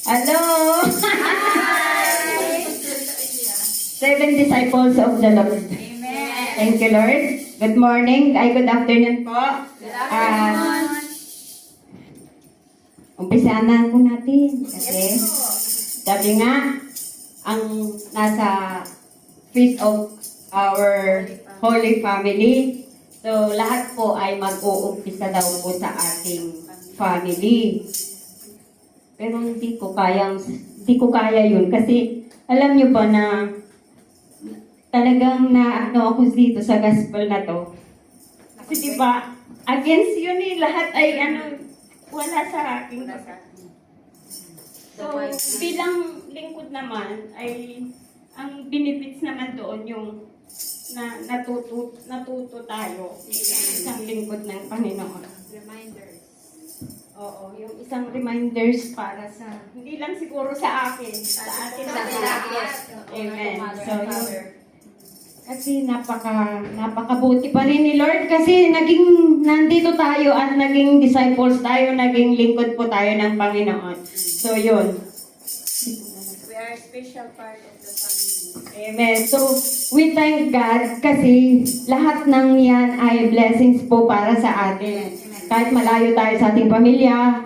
Hello! Seven disciples of the Lord. Amen. Thank you, Lord. Good morning. Ay, good afternoon po. Good afternoon. Umpisahan na po natin. Kasi, Yes po. sabi nga, ang nasa feast of our Holy Family. So, lahat po ay mag-uumpisa daw po sa ating family. Pero hindi ko kaya yun kasi alam nyo ba na talagang naano ako dito sa gospel na to. Kasi di ba against yun lahat ay wala sa akin. So bilang lingkod naman ay ang benefits naman doon yung na natuto tayo isang lingkod ng Panginoon. Reminders. Oo, yung isang reminders para sa, hindi lang siguro sa akin, sa atin Sa lahat. lahat. Amen. Mother So, and Father. kasi napakabuti pa rin ni Lord kasi nandito tayo at naging disciples tayo, naging lingkod po tayo ng Panginoon. So, yun. We are a special part of the family. Amen. So, we thank God kasi lahat ng yan ay blessings po para sa atin. Kahit malayo tayo sa ating pamilya,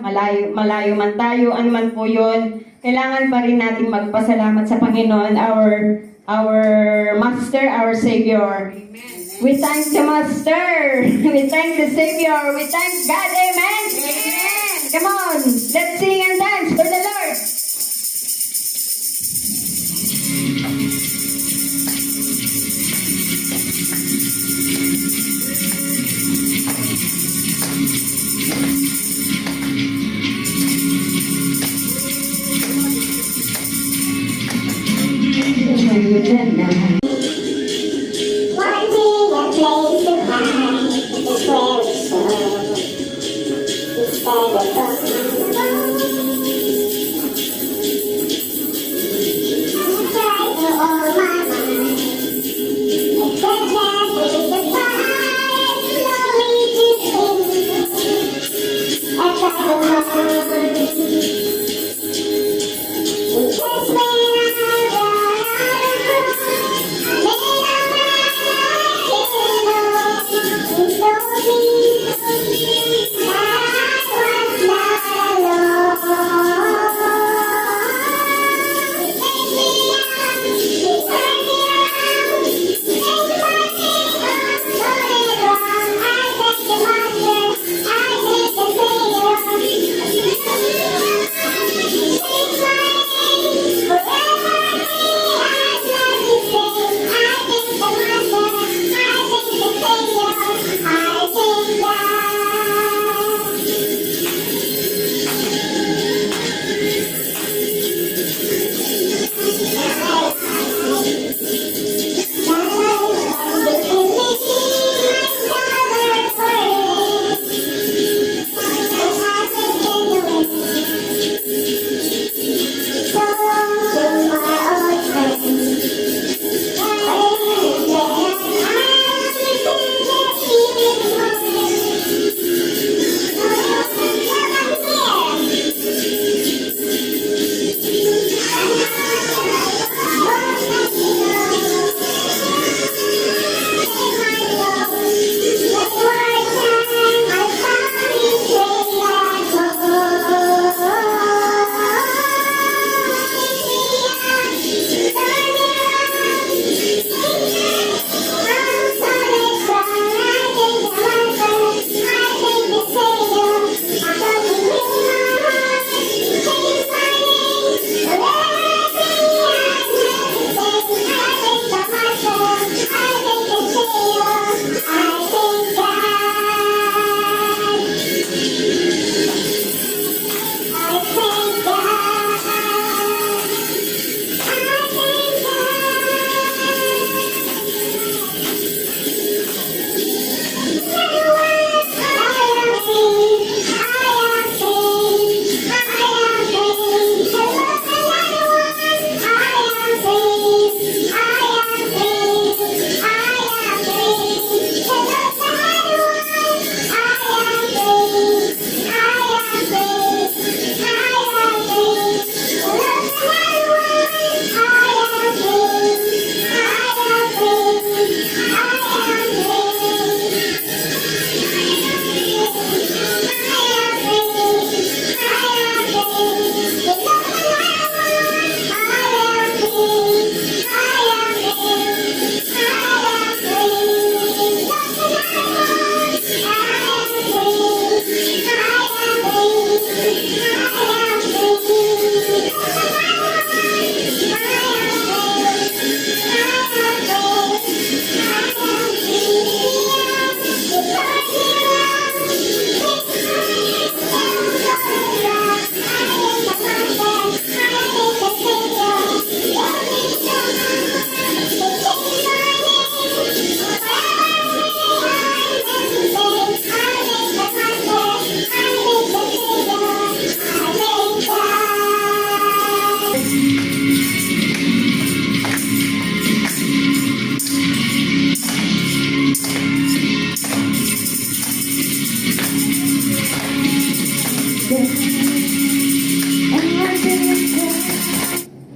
malayo man tayo, ano man po yun, kailangan pa rin natin magpasalamat sa Panginoon, our Master, our Savior. Amen. We thank the Master. We thank the Savior. We thank God. Amen. Amen. Come on, let's sing and dance for the Lord. Finding a place to hide is where we should. Instead of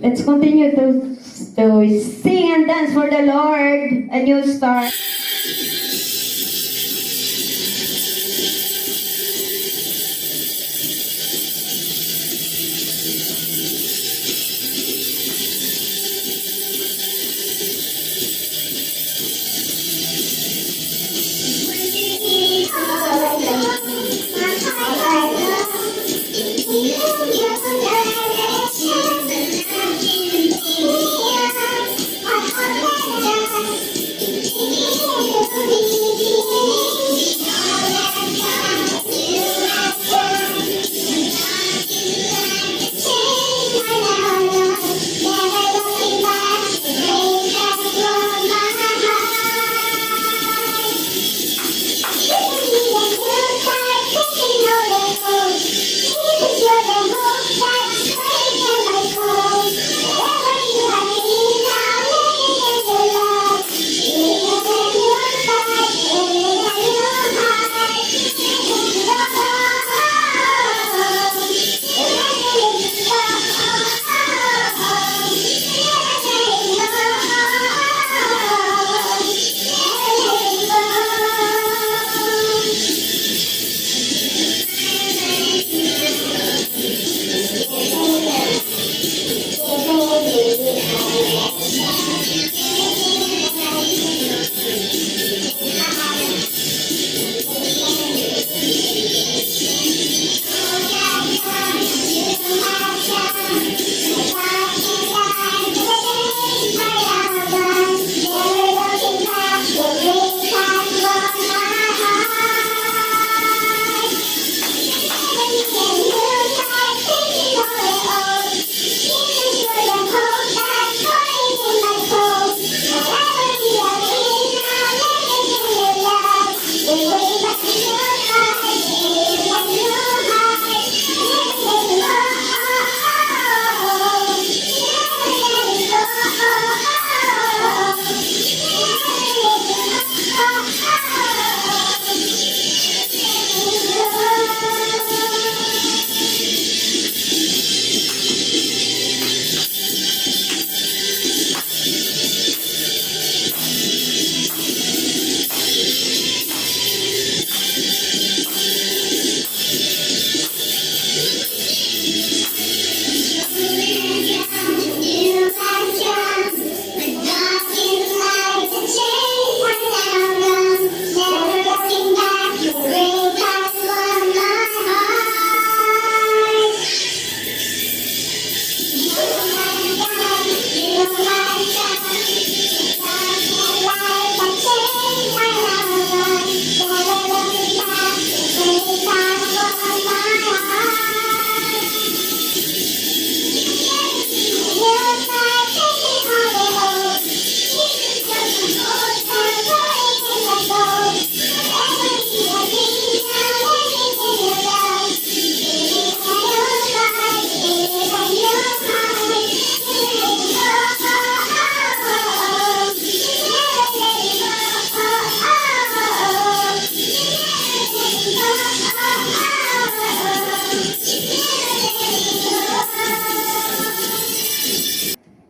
Let's continue to sing and dance for the Lord. A new start.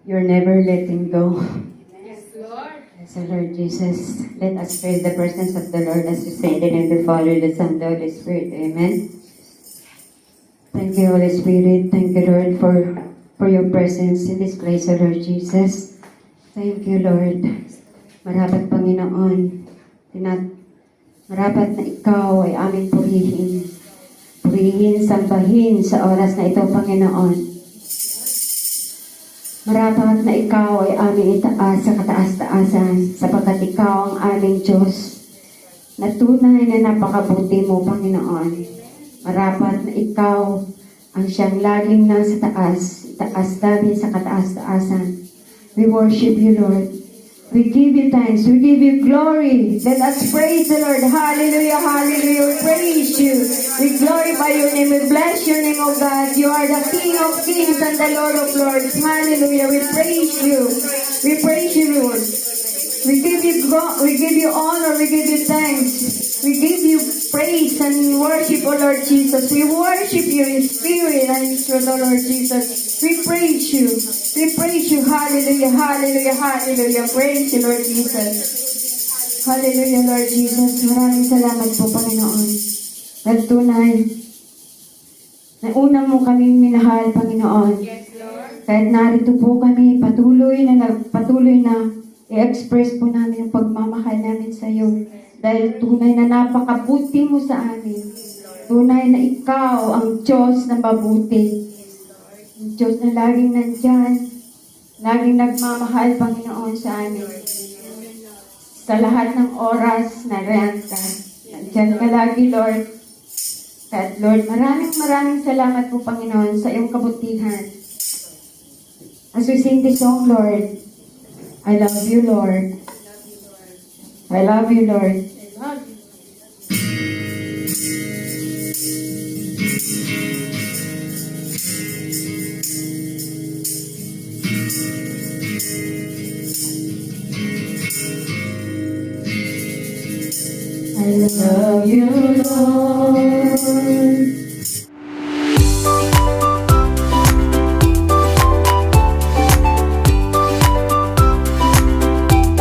You're never letting go. Yes, Lord. Yes, O Lord Jesus. Let us feel the presence of the Lord as we say in the name of the Father, the Son, the Holy Spirit. Amen. Thank you, Holy Spirit. Thank you, Lord, for your presence in this place, O Lord Jesus. Thank you, Lord. Marapat, Panginoon. Marapat na ikaw ay aming purihin. Purihin, sambahin sa oras na ito, Panginoon. Marapat na ikaw ay aming itaas sa kataas-taasan sapagkat ikaw ang aming Diyos na tunay na napakabuti mo, Panginoon. Marapat na ikaw ang siyang laging nasa taas, itaas namin sa kataas-taasan. We worship you, Lord. We give you thanks. We give you glory. Let us praise the Lord. Hallelujah, hallelujah. We praise you. We glorify your name. We bless your name, O God. You are the King of kings and the Lord of lords. Hallelujah. We praise you. We praise you, Lord. We give you honor, we give you thanks. We give you praise and worship, O Lord Jesus. We worship you in spirit and in truth, O Lord Jesus. We praise you. We praise you. Hallelujah, hallelujah, hallelujah. Praise you, Lord Jesus. Hallelujah, Lord Jesus. Maraming salamat po, Panginoon. At tunay, na una mo kaming minahal, Panginoon. Yes, Lord. Kahit narito po kami, patuloy na i-express po namin yung pagmamahal namin sa iyo. Dahil tunay na napakabuti mo sa amin. Tunay na ikaw ang Diyos na mabuti. Ang Diyos na laging nandyan. Laging nagmamahal, Panginoon, sa amin. Sa lahat ng oras na renta. Nandyan ka lagi, Lord. At Lord, maraming salamat po, Panginoon, sa iyong kabutihan. As we sing this song, Lord, I love you, Lord. I love you, Lord. I love you, Lord.